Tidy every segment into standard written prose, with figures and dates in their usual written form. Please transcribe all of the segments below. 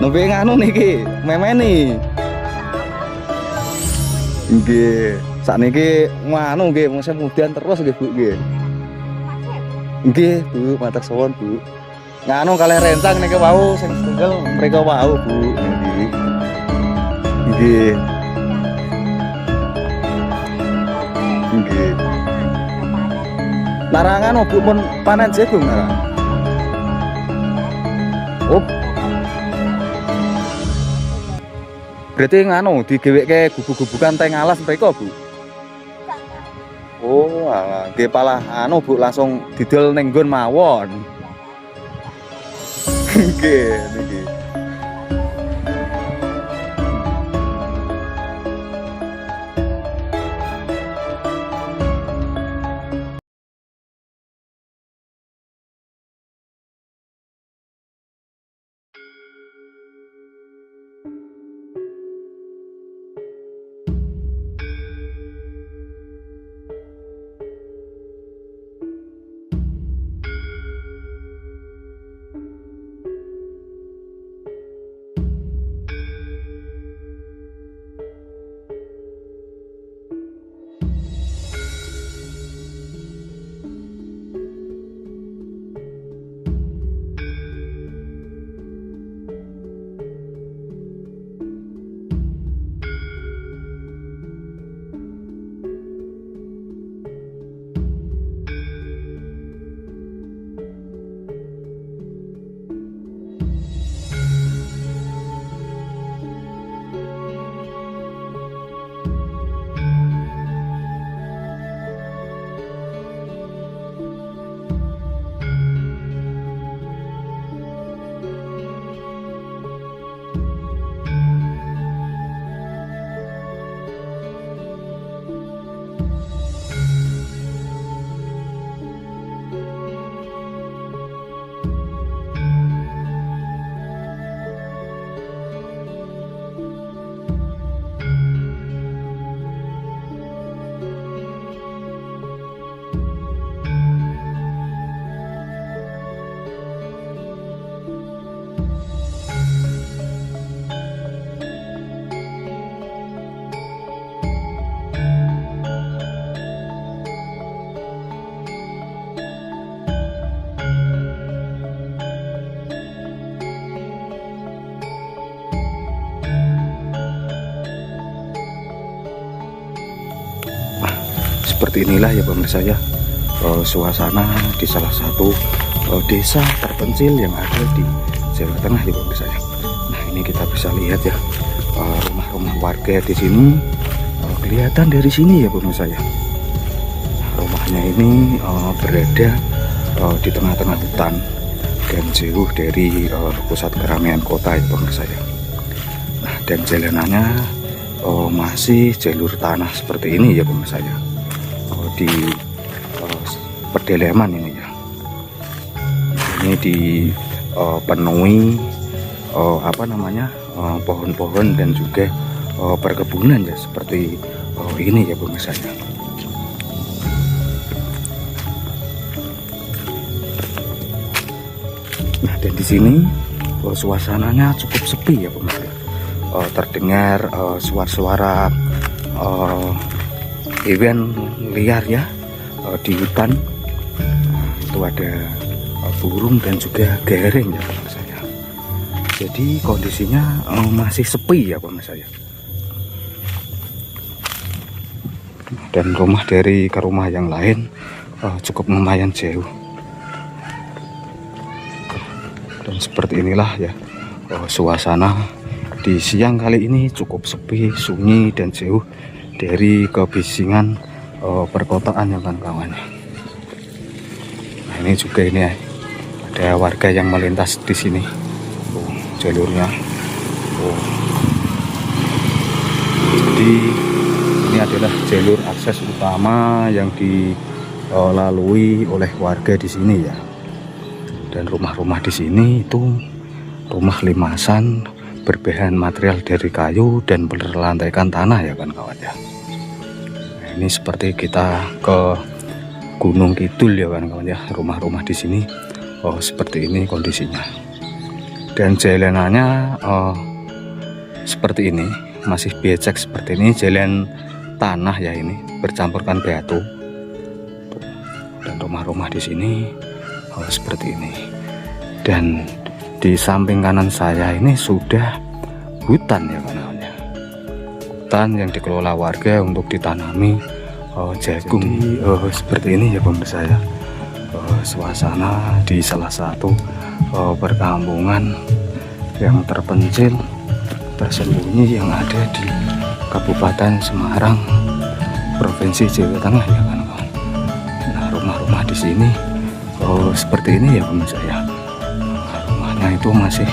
Nembe nganu niki, memeni. Nggih, sakniki nganu nggih musim mudian terus nggih Bu nggih. Nggih Bu, matur suwun Bu. Nganu kalih rencang niki wau sing setunggal mriko wau Bu. Nggih. Nggih. Nggih. Larangan Bu pun panen jagung nara. Oh. Berarti nganu digeweke gubuk-gubukan teng alas mriko Bu. Oh, alah, nggih palah anu Bu langsung didol ning nggon mawon. Nggih, niki. Seperti inilah ya pemirsa ya, suasana di salah satu desa terpencil yang ada di Jawa Tengah ya pemirsa ya. Nah ini kita bisa lihat ya, rumah-rumah warga di sini kelihatan dari sini ya pemirsa ya. Rumahnya ini berada di tengah-tengah hutan dan jauh dari pusat keramaian kota ya pemirsa ya. Nah dan jalanannya masih jalur tanah seperti ini ya pemirsa ya. Di pedalaman ini ya, ini dipenuhi pohon-pohon dan juga perkebunan ya seperti ini ya pemirsa. Nah dan di sini suasananya cukup sepi ya pemirsa. Terdengar suara-suara hewan liar ya di hutan. Itu ada burung dan juga gereng ya pemirsa ya. Jadi kondisinya masih sepi ya pemirsa ya. Dan rumah dari ke rumah yang lain cukup lumayan jauh. Dan seperti inilah ya suasana di siang kali ini, cukup sepi, sunyi dan jauh dari kebisingan perkotaan ya kawan-kawan. Nah ini juga ini ya, ada warga yang melintas di sini. Jalurnya. Jadi ini adalah jalur akses utama yang dilalui oleh warga di sini ya. Dan rumah-rumah di sini itu rumah limasan berbahan material dari kayu dan berlantaikan tanah ya kawan-kawan ya. Nah, ini seperti kita ke Gunung Kidul ya kawan-kawan ya. Rumah-rumah di sini seperti ini kondisinya. Dan jalanannya seperti ini, masih becek seperti ini, jalan tanah ya, ini bercampurkan batu. Dan rumah-rumah di sini seperti ini. Dan di samping kanan saya ini sudah hutan ya namanya. Hutan yang dikelola warga untuk ditanami jagung. Jadi, seperti ini ya pemirsa ya. Suasana di salah satu perkampungan yang terpencil, tersembunyi yang ada di Kabupaten Semarang, Provinsi Jawa Tengah ya kan. Nah, rumah-rumah di sini seperti ini ya pemirsa ya. Nah, rumahnya itu masih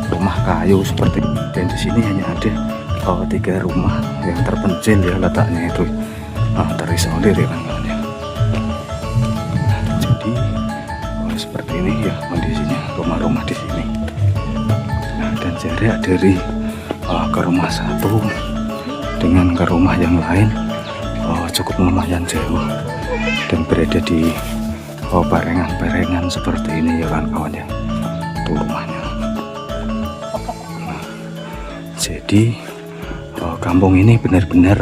rumah kayu seperti ini. Dan di sini hanya ada 3 rumah yang terpencil ya letaknya itu, terisolir ya kan. Seperti ini ya kondisinya rumah-rumah di sini. Nah, dan jarak dari ke rumah satu dengan ke rumah yang lain cukup lumayan jauh, dan berada di barengan-barengan seperti ini ya kan kawan ya. Itu rumahnya. Nah, jadi kampung ini benar-benar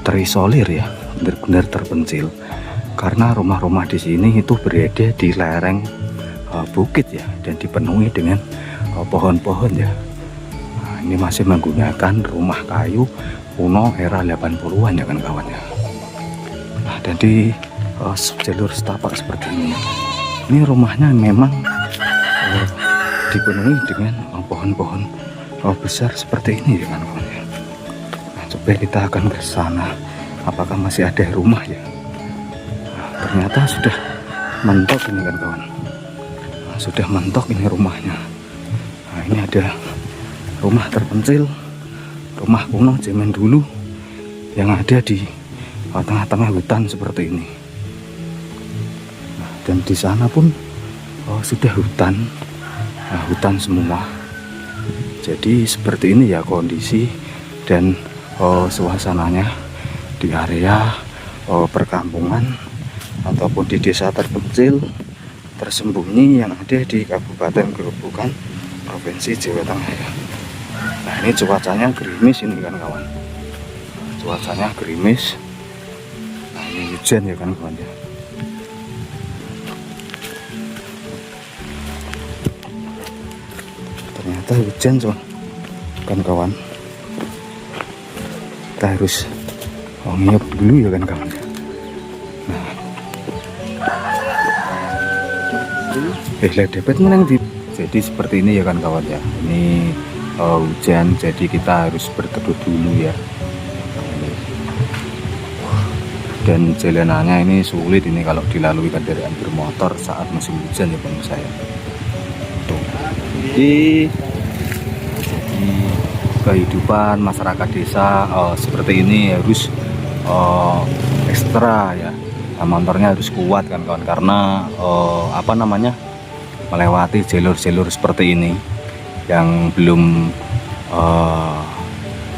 terisolir ya, benar-benar terpencil. Karena rumah-rumah di sini itu berada di lereng bukit ya, dan dipenuhi dengan pohon-pohon ya. Nah, ini masih menggunakan rumah kayu kuno era 80-an ya kan kawan ya. Nah, dan di jalur setapak seperti ini, rumahnya memang dipenuhi dengan pohon-pohon besar seperti ini ya kan kawan ya. Nah, coba kita akan ke sana, apakah masih ada rumah ya. Ternyata sudah mentok ini kan kawan. Nah, sudah mentok ini rumahnya. Nah, ini ada rumah terpencil, rumah kuno zaman dulu yang ada di tengah-tengah hutan seperti ini. Nah, dan di sana pun sudah hutan, hutan semua. Jadi seperti ini ya kondisi dan suasananya di area perkampungan ataupun di desa terpencil tersembunyi yang ada di Kabupaten Gerobokan, Provinsi Jawa Tengah ya. Nah, ini cuacanya gerimis ini kan kawan. Cuacanya gerimis. Nah, ini hujan ya kan kawan ya. Ternyata hujan kan kawan. Kita harus ngiup dulu ya kan kawan ya. Depet menang di. Jadi seperti ini ya kan kawan ya. Ini hujan, jadi kita harus berteduh dulu ya. Dan jalanannya ini sulit ini kalau dilalui kendaraan bermotor saat musim hujan ya pemirsa ya. Jadi kehidupan masyarakat desa seperti ini harus ekstra ya. Nah, motornya harus kuat kan kawan, karena melewati jalur-jalur seperti ini yang belum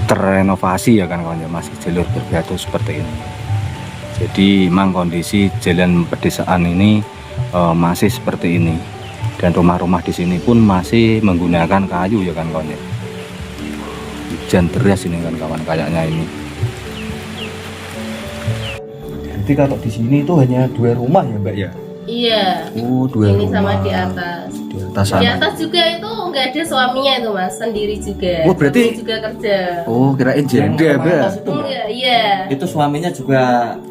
terrenovasi ya kan kawan ya, masih jalur berbatu seperti ini. Jadi memang kondisi jalan pedesaan ini masih seperti ini, dan rumah-rumah di sini pun masih menggunakan kayu ya kan kawan ya. Hujan deras ini kan kawan kayaknya ini. Jadi kalau di sini itu hanya 2 rumah ya mbak ya? Iya. Oh, 2 ini rumah. Sama di atas. Di atas sana. Di atas juga itu nggak ada suaminya itu mas, sendiri juga. Oh berarti suaminya juga kerja. Oh kirain janda mbak. Enggak, iya. Itu suaminya juga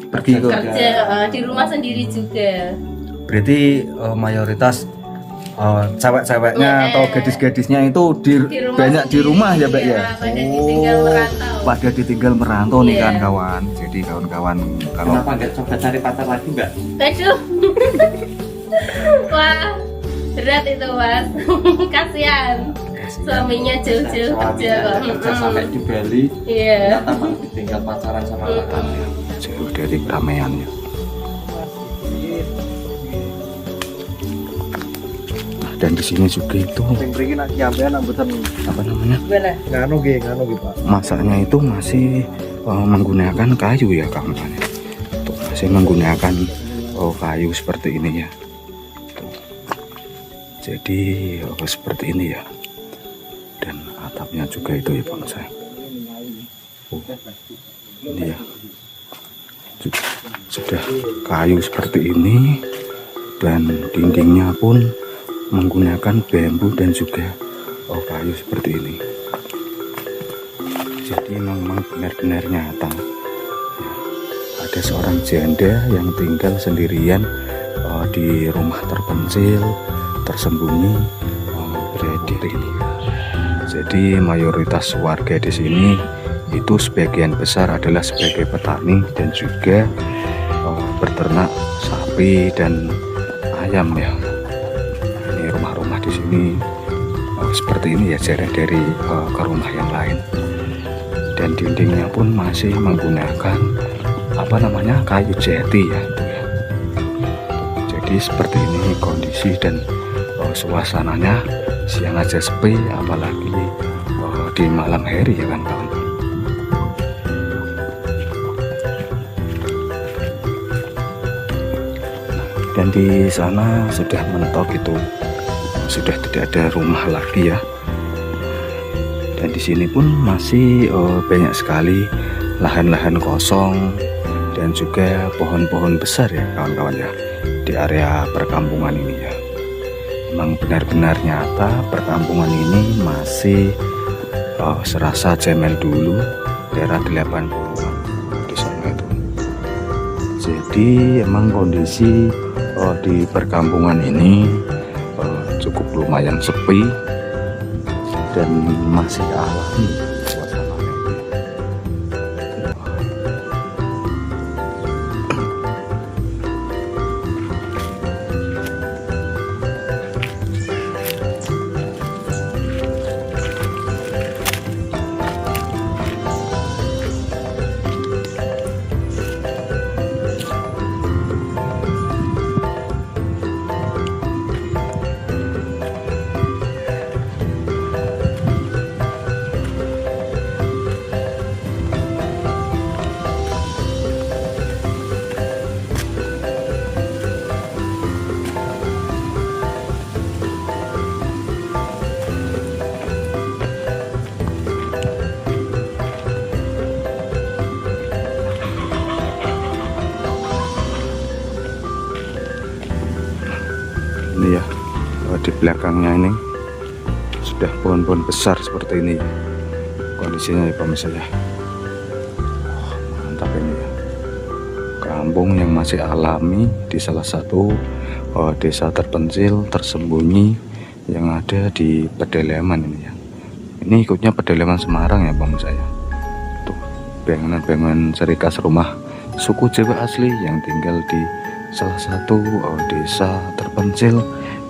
Pergi ke kerja di rumah sendiri juga. Berarti mayoritas cewek-ceweknya atau gadis-gadisnya itu banyak di rumah ya mbak ya. Pada ditinggal merantau. Pada ditinggal merantau nih kan kawan. Jadi kawan-kawan kalau kenapa nggak coba cari pacar lagi mbak? Aduh. Wah, berat itu mas. Kasihan. Suaminya jauh-jauh kerja kok. Sampai di Bali. Iya. Ternyata malah ditinggal pacaran sama anaknya. jauh dari keramaiannya. Nah, dan di sini juga itu apa namanya? Masaknya itu masih menggunakan kayu ya kawan-kawan. Tuh, masih menggunakan kayu seperti ini ya. Tuh. Jadi seperti ini ya, dan atapnya juga itu ya Bang saya. Ini ya, sudah kayu seperti ini, dan dindingnya pun menggunakan bambu dan juga kayu seperti ini. Jadi memang benar-benar nyata ya, ada seorang janda yang tinggal sendirian di rumah terpencil, tersembunyi, berada ini. Jadi mayoritas warga di sini itu sebagian besar adalah sebagai petani dan juga berternak sapi dan ayam ya. Ini rumah-rumah di sini seperti ini ya, jarak dari ke rumah yang lain. Dan dindingnya pun masih menggunakan kayu jati ya, itu ya. Jadi seperti ini kondisi dan suasananya. Siang aja sepi, apalagi di malam hari ya kan kawan. Dan di sana sudah mentok itu, sudah tidak ada rumah lagi ya. Dan di sini pun masih banyak sekali lahan-lahan kosong dan juga pohon-pohon besar ya kawan-kawan ya, di area perkampungan ini ya. Memang benar-benar nyata perkampungan ini masih serasa zaman dulu, era 80-an di sana itu. Jadi emang kondisi di perkampungan ini cukup lumayan sepi dan masih alami suasananya. Ini ya, di belakangnya ini sudah pohon-pohon besar seperti ini kondisinya ya pemirsa ya. Mantap ini ya, kampung yang masih alami di salah satu desa terpencil tersembunyi yang ada di pedalaman ini ya. Ini ikutnya pedalaman Semarang ya pemirsa ya. Tuh bangunan-bangunan ciri khas rumah suku Jawa asli yang tinggal di salah satu desa terpencil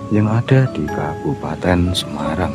yang ada di Kabupaten Semarang.